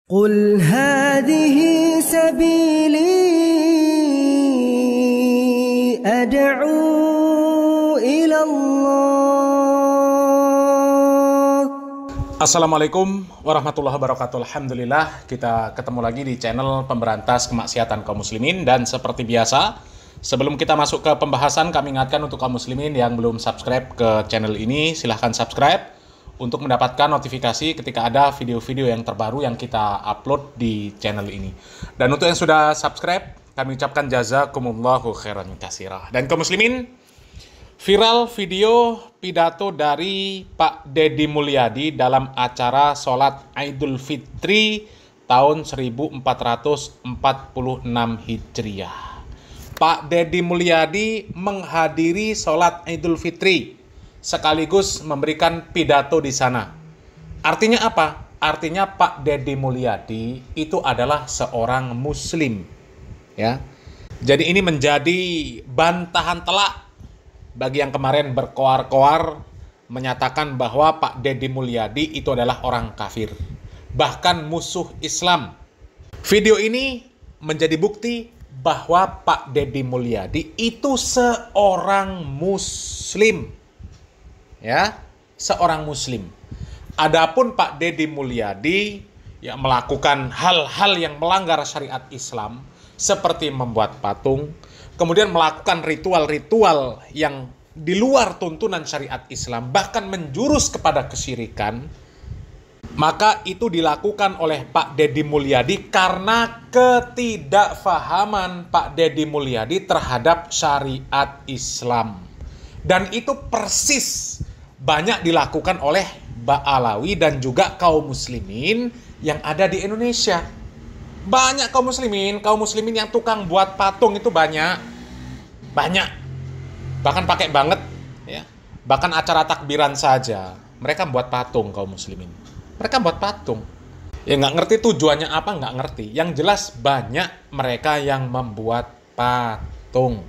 قل هذه سبيلي أدعو إلى الله. Assalamualaikum warahmatullahi wabarakatuh. Alhamdulillah, kita ketemu lagi di channel pemberantas kemaksiatan kaum muslimin. Dan seperti biasa, sebelum kita masuk ke pembahasan, kami ingatkan untuk kaum muslimin yang belum subscribe ke channel ini, silahkan subscribe untuk mendapatkan notifikasi ketika ada video-video yang terbaru yang kita upload di channel ini. Dan untuk yang sudah subscribe, kami ucapkan jazakumullahu khairan katsira. Dan kaum muslimin, viral video pidato dari Pak Deddy Mulyadi dalam acara sholat Idul Fitri tahun 1446 Hijriah. Pak Deddy Mulyadi menghadiri sholat Idul Fitri sekaligus memberikan pidato di sana. Artinya apa? Artinya Pak Deddy Mulyadi itu adalah seorang muslim, ya. Jadi ini menjadi bantahan telak bagi yang kemarin berkoar-koar menyatakan bahwa Pak Deddy Mulyadi itu adalah orang kafir, bahkan musuh Islam. Video ini menjadi bukti bahwa Pak Deddy Mulyadi itu seorang muslim. Ya, seorang muslim. Adapun Pak Deddy Mulyadi yang melakukan hal-hal yang melanggar syariat Islam seperti membuat patung, kemudian melakukan ritual-ritual yang di luar tuntunan syariat Islam, bahkan menjurus kepada kesyirikan, maka itu dilakukan oleh Pak Deddy Mulyadi karena ketidakfahaman Pak Deddy Mulyadi terhadap syariat Islam. Dan itu persis banyak dilakukan oleh Ba'alawi dan juga kaum muslimin yang ada di Indonesia. Banyak kaum muslimin yang tukang buat patung itu banyak. Bahkan pakai banget, ya. Bahkan acara takbiran saja mereka buat patung kaum muslimin. Mereka buat patung. Ya nggak ngerti tujuannya apa, nggak ngerti. Yang jelas banyak mereka yang membuat patung.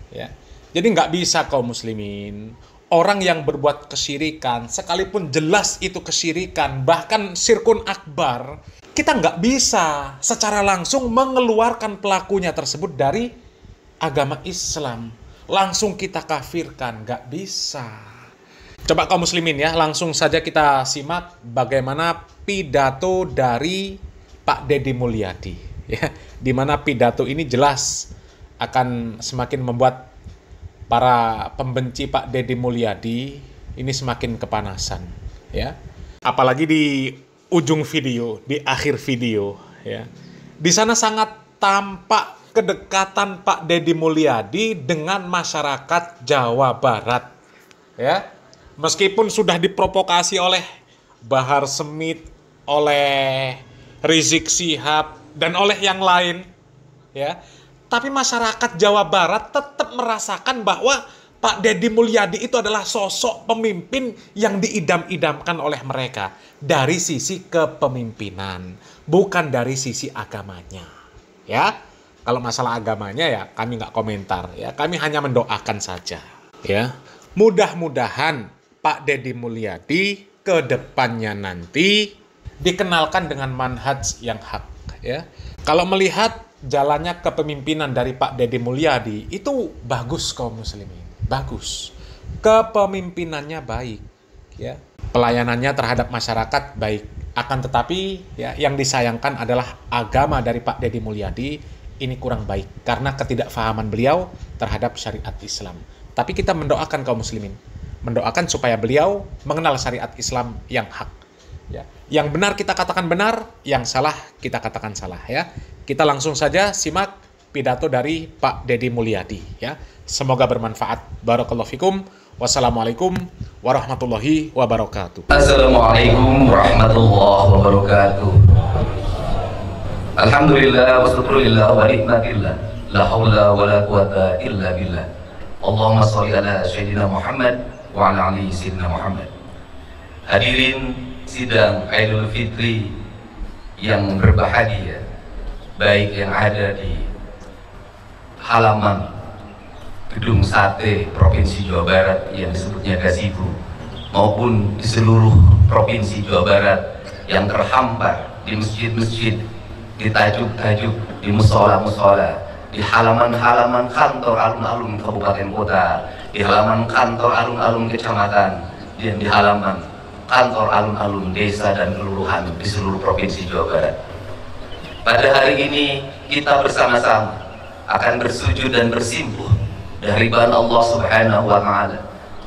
Ya. Jadi nggak bisa kaum muslimin, orang yang berbuat kesyirikan, sekalipun jelas itu kesyirikan, bahkan syirkun akbar, kita nggak bisa secara langsung mengeluarkan pelakunya tersebut dari agama Islam. Langsung kita kafirkan, nggak bisa. Coba kaum muslimin ya, langsung saja kita simak bagaimana pidato dari Pak Deddy Mulyadi. Ya, di mana pidato ini jelas akan semakin membuat para pembenci Pak Deddy Mulyadi ini semakin kepanasan, ya. Apalagi di ujung video, di akhir video, ya. Di sana sangat tampak kedekatan Pak Deddy Mulyadi dengan masyarakat Jawa Barat, ya. Meskipun sudah diprovokasi oleh Bahar Smith, oleh Rizik Syihab dan oleh yang lain, ya. Tapi masyarakat Jawa Barat tetap merasakan bahwa Pak Deddy Mulyadi itu adalah sosok pemimpin yang diidam-idamkan oleh mereka dari sisi kepemimpinan, bukan dari sisi agamanya. Ya, kalau masalah agamanya ya kami nggak komentar. Ya, kami hanya mendoakan saja. Ya, mudah-mudahan Pak Deddy Mulyadi ke depannya nanti dikenalkan dengan manhaj yang hak. Ya, kalau melihat jalannya kepemimpinan dari Pak Deddy Mulyadi itu bagus kaum muslimin, bagus. Kepemimpinannya baik, ya. Pelayanannya terhadap masyarakat baik. Akan tetapi ya yang disayangkan adalah agama dari Pak Deddy Mulyadi ini kurang baik karena ketidakfahaman beliau terhadap syariat Islam. Tapi kita mendoakan kaum muslimin, mendoakan supaya beliau mengenal syariat Islam yang hak. Ya. Yang benar kita katakan benar, yang salah kita katakan salah, ya. Kita langsung saja simak pidato dari Pak Deddy Mulyadi, ya. Semoga bermanfaat. Barakallahu fikum. Wassalamualaikum warahmatullahi wabarakatuh. Assalamualaikum warahmatullahi wabarakatuh. Alhamdulillah wa syukurillah wa nikmatillah. La haula wa la quwata illa billah. Allahumma sholli ala sayyidina Muhammad wa ala ali sayyidina Muhammad. Hadirin sidang Idul Fitri yang berbahagia, baik yang ada di halaman Gedung Sate Provinsi Jawa Barat yang disebutnya Gazebo, maupun di seluruh Provinsi Jawa Barat yang terhampar di masjid-masjid, di tajuk-tajuk, di musola-musola, di halaman-halaman kantor alun-alun kabupaten kota, di halaman kantor alun-alun kecamatan, dan di halaman kantor alun-alun desa dan kelurahan di seluruh provinsi Jawa Barat. Pada hari ini kita bersama-sama akan bersujud dan bersimpuh dari bahan Allah Subhanahu wa Ta'ala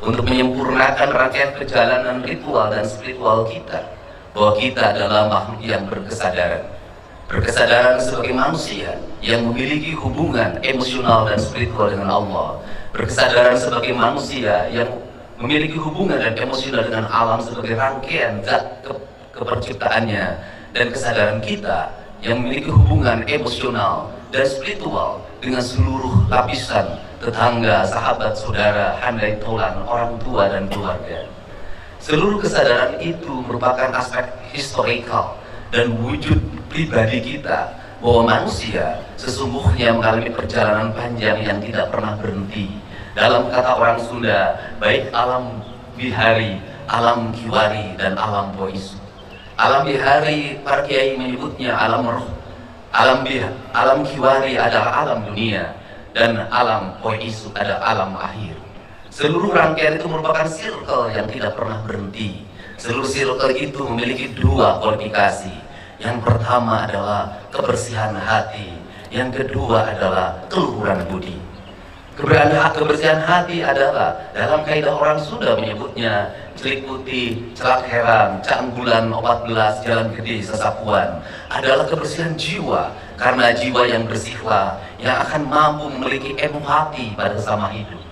untuk menyempurnakan rangkaian perjalanan ritual dan spiritual kita, bahwa kita adalah makhluk yang berkesadaran sebagai manusia yang memiliki hubungan emosional dan spiritual dengan Allah, berkesadaran sebagai manusia yang memiliki hubungan dan emosional dengan alam sebagai rangkaian zat keperciptaannya, dan kesadaran kita yang memiliki hubungan emosional dan spiritual dengan seluruh lapisan tetangga, sahabat, saudara, handai taulan, orang tua dan keluarga. Seluruh kesadaran itu merupakan aspek historikal dan wujud pribadi kita, bahwa manusia sesungguhnya mengalami perjalanan panjang yang tidak pernah berhenti. Dalam kata orang Sunda, baik alam bihari, alam kiwari, dan alam boisu. Alam bihari, para kiai menyebutnya alam roh. Alam kiwari adalah alam dunia, dan alam boisu adalah alam akhir. Seluruh rangkaian itu merupakan circle yang tidak pernah berhenti. Seluruh circle itu memiliki dua kualifikasi. Yang pertama adalah kebersihan hati, yang kedua adalah keluhuran budi. Kebersihan hati adalah, dalam kaidah orang Sunda menyebutnya celik putih, celak herang, cak bulan 14, jalan gede, sesapuan, adalah kebersihan jiwa, karena jiwa yang bersihlah yang akan mampu memiliki empati pada sesama hidup.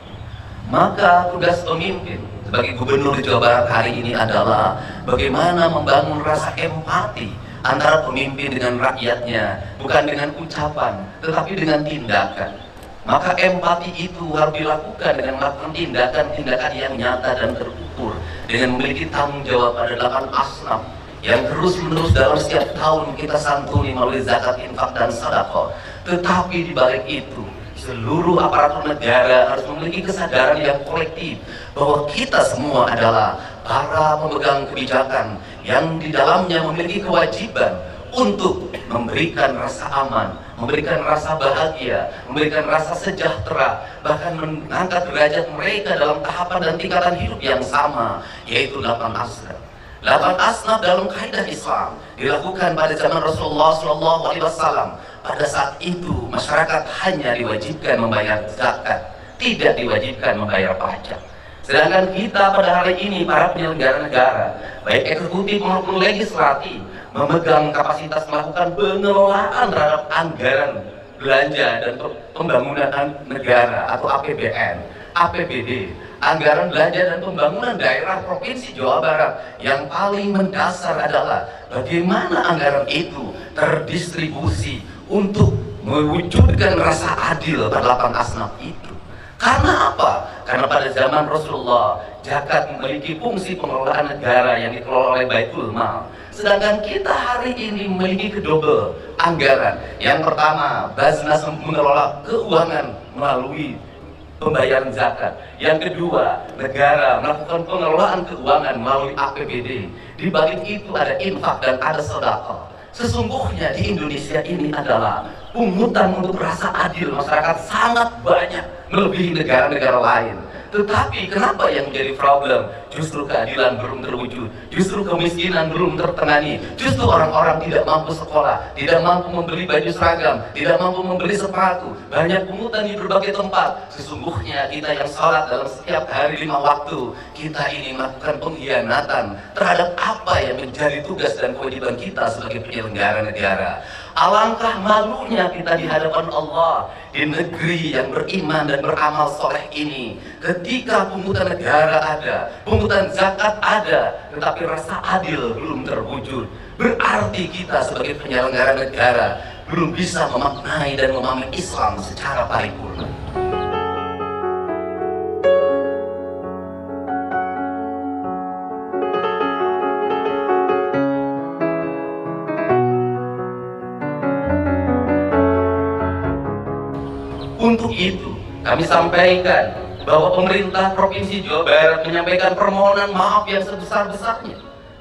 Maka tugas pemimpin sebagai gubernur Jawa Barat hari ini adalah bagaimana membangun rasa empati antara pemimpin dengan rakyatnya, bukan dengan ucapan tetapi dengan tindakan. Maka empati itu harus dilakukan dengan melakukan tindakan-tindakan yang nyata dan terukur, dengan memiliki tanggung jawab pada 8 asnaf yang terus-menerus dalam setiap tahun kita santuni melalui zakat, infak, dan sedekah. Tetapi di balik itu, seluruh aparatur negara harus memiliki kesadaran yang kolektif bahwa kita semua adalah para pemegang kebijakan yang di dalamnya memiliki kewajiban untuk memberikan rasa aman, memberikan rasa bahagia, memberikan rasa sejahtera, bahkan mengangkat derajat mereka dalam tahapan dan tingkatan hidup yang sama, yaitu 8 asnaf. 8 asnaf dalam kaidah Islam dilakukan pada zaman Rasulullah SAW. Pada saat itu masyarakat hanya diwajibkan membayar zakat, tidak diwajibkan membayar pajak. Sedangkan kita pada hari ini, para penyelenggara negara, baik eksekutif maupun legislatif, memegang kapasitas melakukan pengelolaan terhadap anggaran belanja dan pembangunan negara atau APBN, APBD, anggaran belanja dan pembangunan daerah Provinsi Jawa Barat. Yang paling mendasar adalah bagaimana anggaran itu terdistribusi untuk mewujudkan rasa adil pada 8 asnaf itu. Karena apa? Karena pada zaman Rasulullah, zakat memiliki fungsi pengelolaan negara yang dikelola oleh Baitul Mal. Sedangkan kita hari ini memiliki kedobel anggaran. Yang pertama, Baznas mengelola keuangan melalui pembayaran zakat. Yang kedua, negara melakukan pengelolaan keuangan melalui APBD. Di balik itu ada infak dan ada sedekah. Sesungguhnya di Indonesia ini adalah pungutan untuk rasa adil masyarakat sangat banyak melebihi negara-negara lain. Tetapi kenapa yang menjadi problem? Justru keadilan belum terwujud, justru kemiskinan belum tertangani, justru orang-orang tidak mampu sekolah, tidak mampu membeli baju seragam, tidak mampu membeli sepatu, banyak pungutan di berbagai tempat. Sesungguhnya kita yang sholat dalam setiap hari 5 waktu, kita ini melakukan pengkhianatan terhadap apa yang menjadi tugas dan kewajiban kita sebagai penyelenggara negara. Alangkah malunya kita di hadapan Allah di negeri yang beriman dan beramal soleh ini, ketika pungutan negara ada, pungutan zakat ada, tetapi rasa adil belum terwujud. Berarti kita sebagai penyelenggara negara belum bisa memaknai dan memahami Islam secara paripurna. Untuk itu, kami sampaikan bahwa pemerintah Provinsi Jawa Barat menyampaikan permohonan maaf yang sebesar-besarnya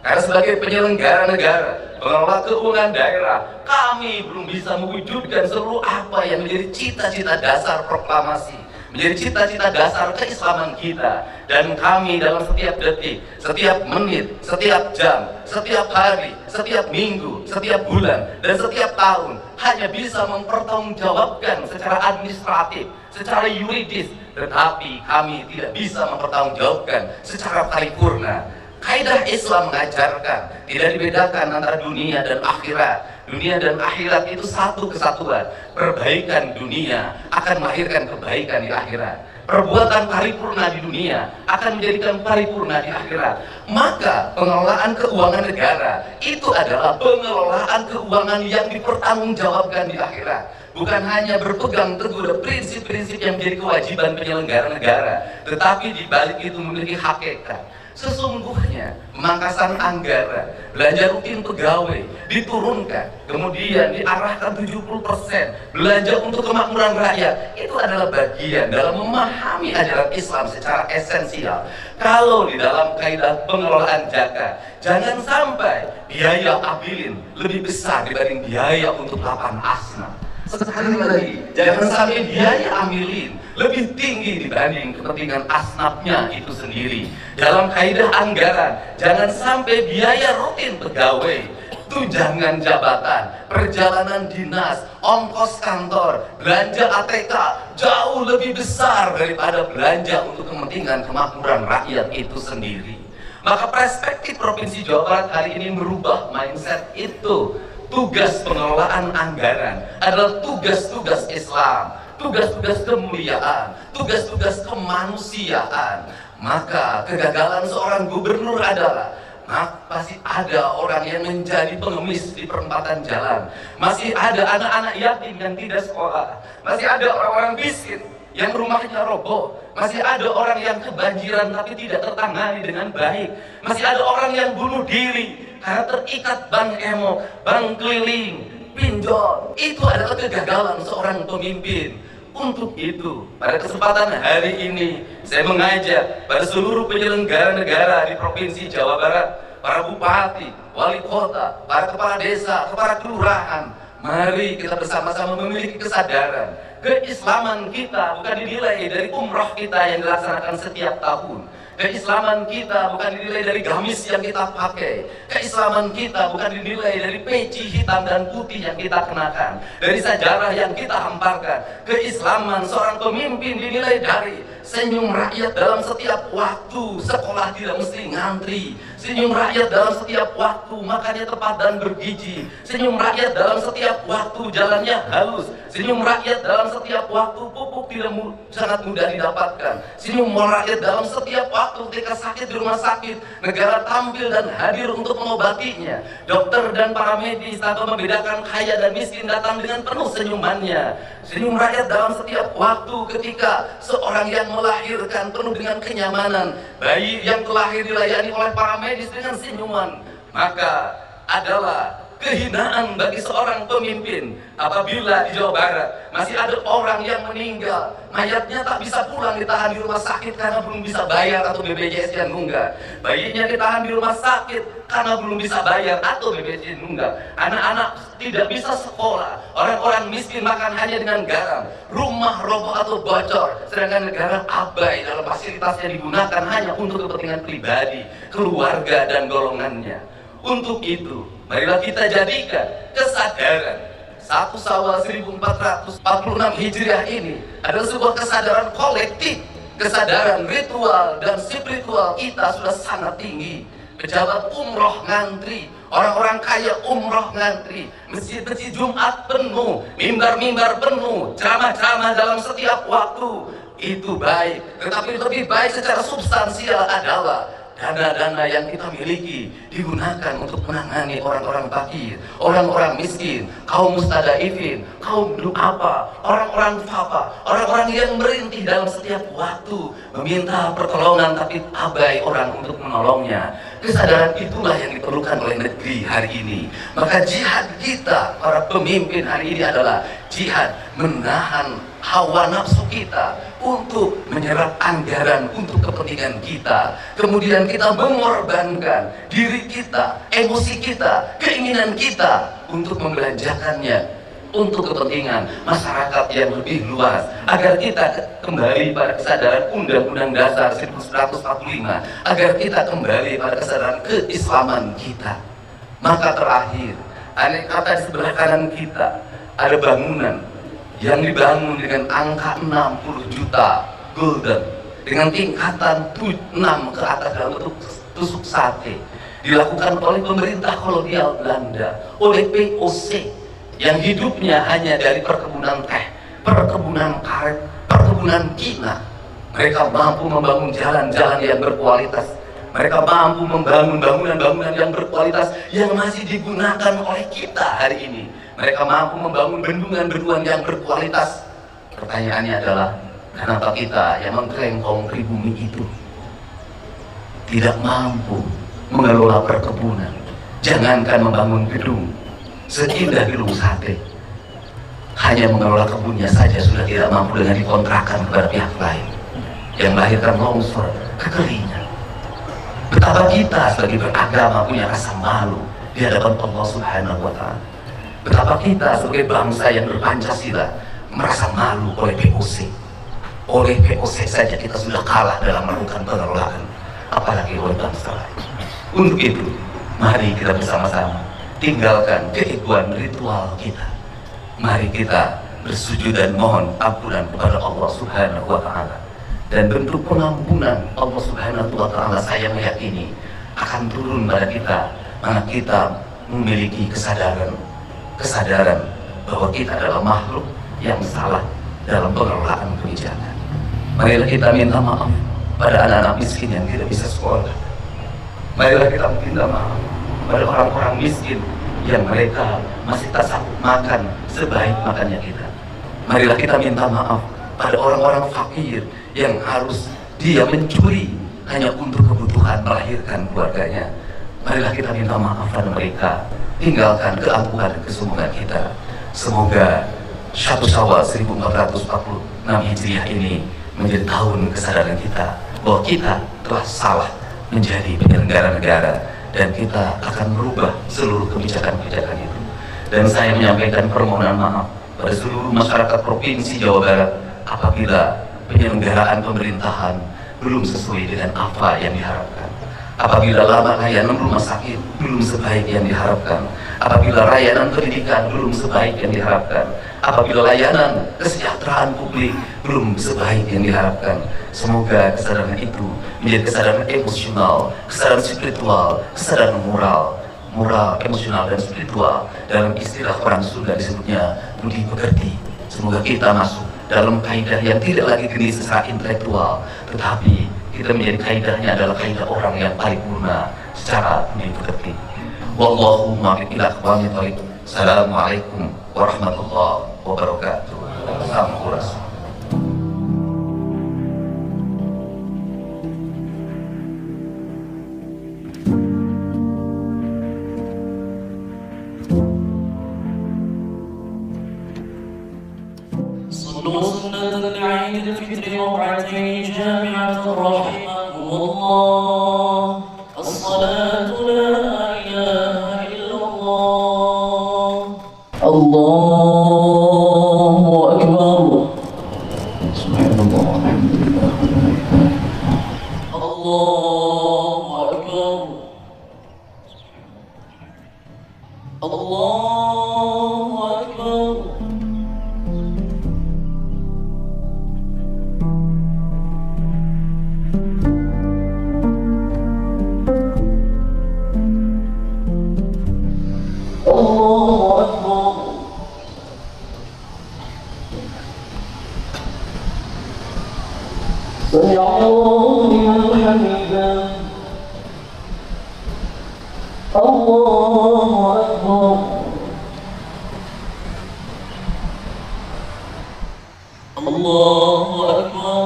Karena sebagai penyelenggara negara, pengelola keuangan daerah, kami belum bisa mewujudkan seluruh apa yang menjadi cita-cita dasar proklamasi, menjadi cita-cita dasar keislaman kita. Dan kami dalam setiap detik, setiap menit, setiap jam, setiap hari, setiap minggu, setiap bulan, dan setiap tahun hanya bisa mempertanggungjawabkan secara administratif, secara yuridis, tetapi kami tidak bisa mempertanggungjawabkan secara paripurna. Kaidah Islam mengajarkan tidak dibedakan antara dunia dan akhirat. Dunia dan akhirat itu satu kesatuan. Perbaikan dunia akan melahirkan kebaikan di akhirat. Perbuatan paripurna di dunia akan menjadikan paripurna di akhirat. Maka pengelolaan keuangan negara itu adalah pengelolaan keuangan yang dipertanggungjawabkan di akhirat. Bukan hanya berpegang teguh pada prinsip-prinsip yang menjadi kewajiban penyelenggara negara, tetapi di balik itu memiliki hakikat. Sesungguhnya pemangkasan anggaran, belanja rutin pegawai diturunkan, kemudian diarahkan 70% belanja untuk kemakmuran rakyat. Itu adalah bagian dalam memahami ajaran Islam secara esensial. Kalau di dalam kaidah pengelolaan zakat, jangan sampai biaya abilin lebih besar dibanding biaya untuk lapan asnaf. Sekali lagi, jangan sampai biaya amilin lebih tinggi dibanding kepentingan asnafnya itu sendiri. Dalam kaidah anggaran, jangan sampai biaya rutin pegawai, tunjangan jabatan, perjalanan dinas, ongkos kantor, belanja ATK jauh lebih besar daripada belanja untuk kepentingan kemakmuran rakyat itu sendiri. Maka perspektif Provinsi Jawa Barat kali ini merubah mindset itu. Tugas pengelolaan anggaran adalah tugas-tugas Islam, tugas-tugas kemuliaan, tugas-tugas kemanusiaan. Maka kegagalan seorang gubernur adalah masih ada orang yang menjadi pengemis di perempatan jalan, masih ada anak-anak yatim yang tidak sekolah, masih ada orang-orang miskin yang rumahnya roboh, masih ada orang yang kebanjiran tapi tidak tertangani dengan baik, masih ada orang yang bunuh diri karena terikat bank emo, bank keliling, pinjol. Itu adalah kegagalan seorang pemimpin. Untuk itu, pada kesempatan hari ini, saya mengajak pada seluruh penyelenggara negara di Provinsi Jawa Barat, para bupati, wali kota, para kepala desa, kepala kelurahan, mari kita bersama-sama memiliki kesadaran. Keislaman kita bukan dinilai dari umroh kita yang dilaksanakan setiap tahun. Keislaman kita bukan dinilai dari gamis yang kita pakai. Keislaman kita bukan dinilai dari peci hitam dan putih yang kita kenakan, dari sajarah yang kita hamparkan. Keislaman seorang pemimpin dinilai dari senyum rakyat dalam setiap waktu. Sekolah tidak mesti ngantri. Senyum rakyat dalam setiap waktu, makannya tepat dan bergizi. Senyum rakyat dalam setiap waktu, jalannya halus. Senyum rakyat dalam setiap waktu, pupuk tidak sangat mudah didapatkan. Senyum rakyat dalam setiap waktu, ketika sakit di rumah sakit, negara tampil dan hadir untuk mengobatinya. Dokter dan para medis tanpa membedakan kaya dan miskin datang dengan penuh senyumannya. Senyum rakyat dalam setiap waktu ketika seorang yang melahirkan penuh dengan kenyamanan, bayi yang terlahir dilayani oleh para medis dengan senyuman. Maka adalah kehinaan bagi seorang pemimpin apabila di Jawa Barat masih ada orang yang meninggal, mayatnya tak bisa pulang, ditahan di rumah sakit karena belum bisa bayar atau BPJS yang nunggak. Bayinya ditahan di rumah sakit karena belum bisa bayar atau BPJS yang nunggak. Anak-anak tidak bisa sekolah, orang-orang miskin makan hanya dengan garam, rumah roboh atau bocor, sedangkan negara abai dalam fasilitas yang digunakan hanya untuk kepentingan pribadi, keluarga dan golongannya. Untuk itu, marilah kita jadikan kesadaran 1 Syawal 1446 Hijriah ini adalah sebuah kesadaran kolektif, kesadaran ritual dan spiritual kita sudah sangat tinggi. Pejabat umroh ngantri, orang-orang kaya umroh ngantri, masjid-masjid Jumat penuh, mimbar-mimbar penuh, ceramah-ceramah dalam setiap waktu. Itu baik, tetapi lebih baik secara substansial adalah dana-dana yang kita miliki digunakan untuk menangani orang-orang fakir, orang-orang miskin, kaum mustadaifin, kaum du'afa, orang-orang fafa, orang-orang yang merintih dalam setiap waktu meminta pertolongan tapi abai orang untuk menolongnya. Kesadaran itulah yang diperlukan oleh negeri hari ini. Maka jihad kita para pemimpin hari ini adalah jihad menahan hawa nafsu kita, untuk menyerap anggaran untuk kepentingan kita. Kemudian kita mengorbankan diri kita, emosi kita, keinginan kita untuk membelanjakannya untuk kepentingan masyarakat yang lebih luas, agar kita kembali pada kesadaran Undang-Undang Dasar 1945, agar kita kembali pada kesadaran keislaman kita. Maka terakhir, andai kata di sebelah kanan kita ada bangunan yang dibangun dengan angka 60 juta gulden, dengan tingkatan 6 ke atas dalam bentuk tusuk sate, dilakukan oleh pemerintah kolonial Belanda, oleh POC, yang hidupnya hanya dari perkebunan teh, perkebunan karet, perkebunan kina. Mereka mampu membangun jalan-jalan yang berkualitas. Mereka mampu membangun bangunan-bangunan yang berkualitas yang masih digunakan oleh kita hari ini. Mereka mampu membangun bendungan-bendungan yang berkualitas. Pertanyaannya adalah, kenapa kita yang mengklaim kaum pribumi itu tidak mampu mengelola perkebunan? Jangankan membangun gedung seindah gedung sate, hanya mengelola kebunnya saja sudah tidak mampu dengan dikontrakan kepada pihak lain, yang melahirkan longsor, kekeringan. Betapa kita sebagai beragama punya rasa malu di hadapan Allah Subhanahu wa Ta'ala. Betapa kita sebagai bangsa yang berpancasila merasa malu oleh POC. Oleh POC saja kita sudah kalah dalam melakukan pengelolaan, apalagi oleh bangsa lain. Untuk itu, mari kita bersama-sama tinggalkan keegoan ritual kita. Mari kita bersujud dan mohon ampunan kepada Allah Subhanahu wa Ta'ala. Dan bentuk pengampunan Allah Subhanahu wa Ta'ala, saya meyakini akan turun pada kita mana kita memiliki kesadaran bahwa kita adalah makhluk yang salah dalam pengelolaan kebijakan. Marilah kita minta maaf pada anak-anak miskin yang tidak bisa sekolah. Marilah kita minta maaf pada orang-orang miskin yang mereka masih tak sanggup makan sebaik makannya kita. Marilah kita minta maaf pada orang-orang fakir yang harus dia mencuri hanya untuk kebutuhan melahirkan keluarganya. Marilah kita minta maaf pada mereka, tinggalkan keangkuhan dan kesombongan kita. Semoga 1 Syawal 1446 Hijriah ini menjadi tahun kesadaran kita bahwa kita telah salah menjadi penyelenggara negara, dan kita akan merubah seluruh kebijakan-kebijakan itu. Dan saya menyampaikan permohonan maaf pada seluruh masyarakat Provinsi Jawa Barat apabila penyelenggaraan pemerintahan belum sesuai dengan apa yang diharapkan, apabila lama layanan rumah sakit belum sebaik yang diharapkan, apabila layanan pendidikan belum sebaik yang diharapkan, apabila layanan kesejahteraan publik belum sebaik yang diharapkan. Semoga kesadaran itu menjadi kesadaran emosional, kesadaran spiritual, kesadaran moral, emosional, dan spiritual. Dalam istilah orang Sunda disebutnya budi pekerti. Semoga kita masuk dalam kaidah yang tidak lagi jenis secara intelektual, tetapi kita menjadi kaidahnya adalah kaidah orang yang paripurna secara budi pekerti. Wallahu muwaffiq ila aqwamit thoriq. Assalamualaikum warahmatullahi wabarakatuh. Sampurasun. سنة عيد الفطر ركعتين جامعة رحمكم الله. الصلاة لا إله إلا الله. الله أكبر. سبحان الله والحمد لله. الله أكبر. الله أكبر. سمع الله لمن حمده. الله أكبر. الله أكبر.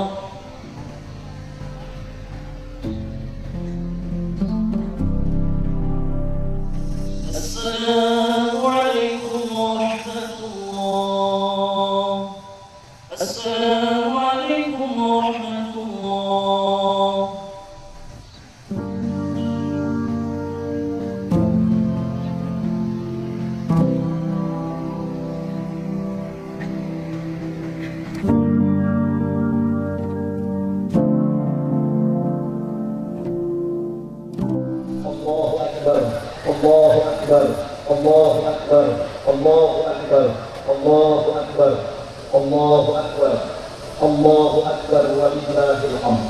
السلام عليكم ورحمة الله. الله أكبر الله أكبر الله أكبر الله أكبر الله أكبر ولله الحمد.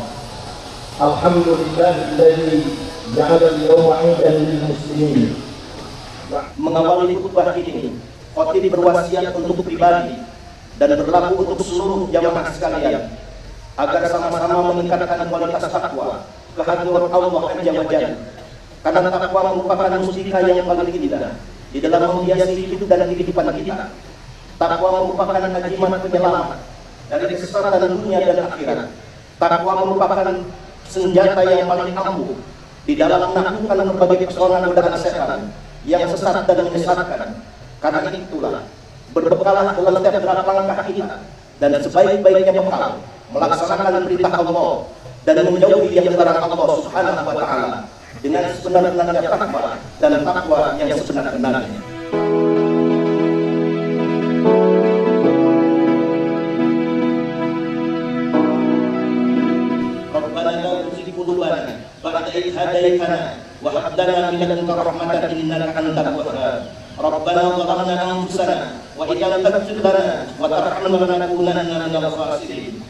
الحمد لله الذي جعل اليوم عيدا للمسلمين. Mengawali khutbah ini, khotib berwasiat untuk pribadi dan berlaku untuk seluruh jamaah sekalian agar sama-sama meningkatkan kualitas takwa kehadirat Allah Azza wa Jalla. Karena takwa merupakan mustika yang paling indah di dalam menghiasi hidup dan kehidupan kita. Takwa merupakan ajimat penyelamat dari kesesatan dunia dan akhirat. Takwa merupakan senjata yang paling ampuh di dalam menaklukkan berbagai persoalan godaan setan yang sesat dan menyesatkan. Karena itulah berbekalah dalam setiap langkah kita dan sebaik-baiknya bekal melaksanakan perintah Allah dan menjauhi yang dilarang Allah Subhanahu wa taala dengan sebenar-benarnya takwa dan takwa yang sebenar-benarnya. Rabbana la tuzigh qulubana ba'da idh hadaytana wa hab lana min ladunka rahmatan innaka antal wahhab. Rabbana zalamna anfusana wa idza lam taghfir lana wa tarhamna lanakunanna minal khasirin.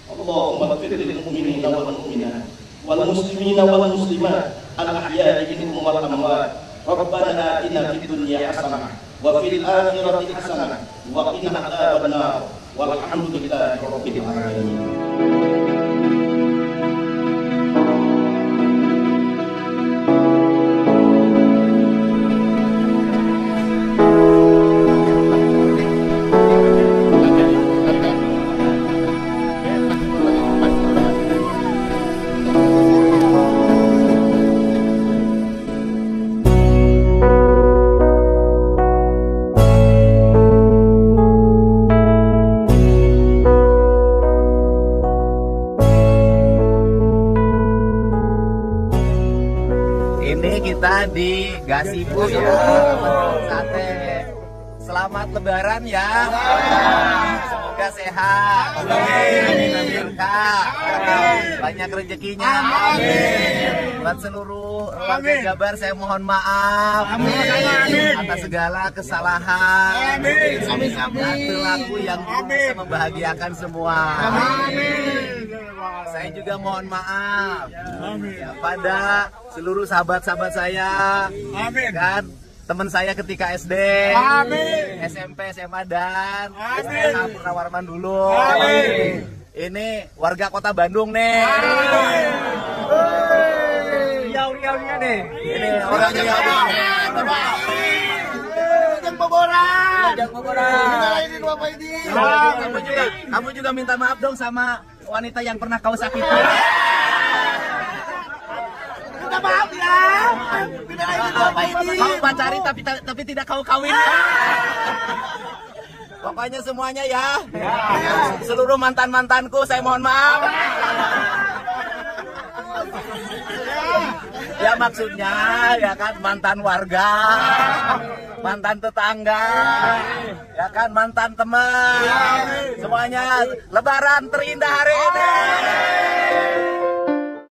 Allahumma ighfir lil mu'minina wal mu'minat wal muslimina wal muslimat al ahya'i minhum wal amwat. Rabbana atina fid dunya hasanah wa fil akhirati hasanah wa qina adzabannar. Walhamdulillahi rabbil alamin. Kita di Gasibu ya, sate. Selamat Lebaran ya. Semoga sehat. Amin. Banyak rezekinya. Amin. Buat seluruh warga Jabar saya mohon maaf atas segala kesalahan. Amin. Perilaku yang bisa membahagiakan semua. Saya juga mohon maaf ya, pada seluruh sahabat-sahabat saya. Kan teman saya ketika SD, SMP, SMA dan SMA Purnawarman dulu. Ini warga kota Bandung nih. Riau-riaunya nih. Ini orang Riau. Kamu juga minta maaf dong sama wanita yang pernah kau sakiti. Minta maaf ya. Kau pacari tapi tidak kau kawin. Pokoknya semuanya ya. Seluruh mantan-mantanku saya mohon maaf. Ya maksudnya ya kan mantan warga, mantan tetangga, ya kan mantan teman. Semuanya Lebaran terindah hari ini.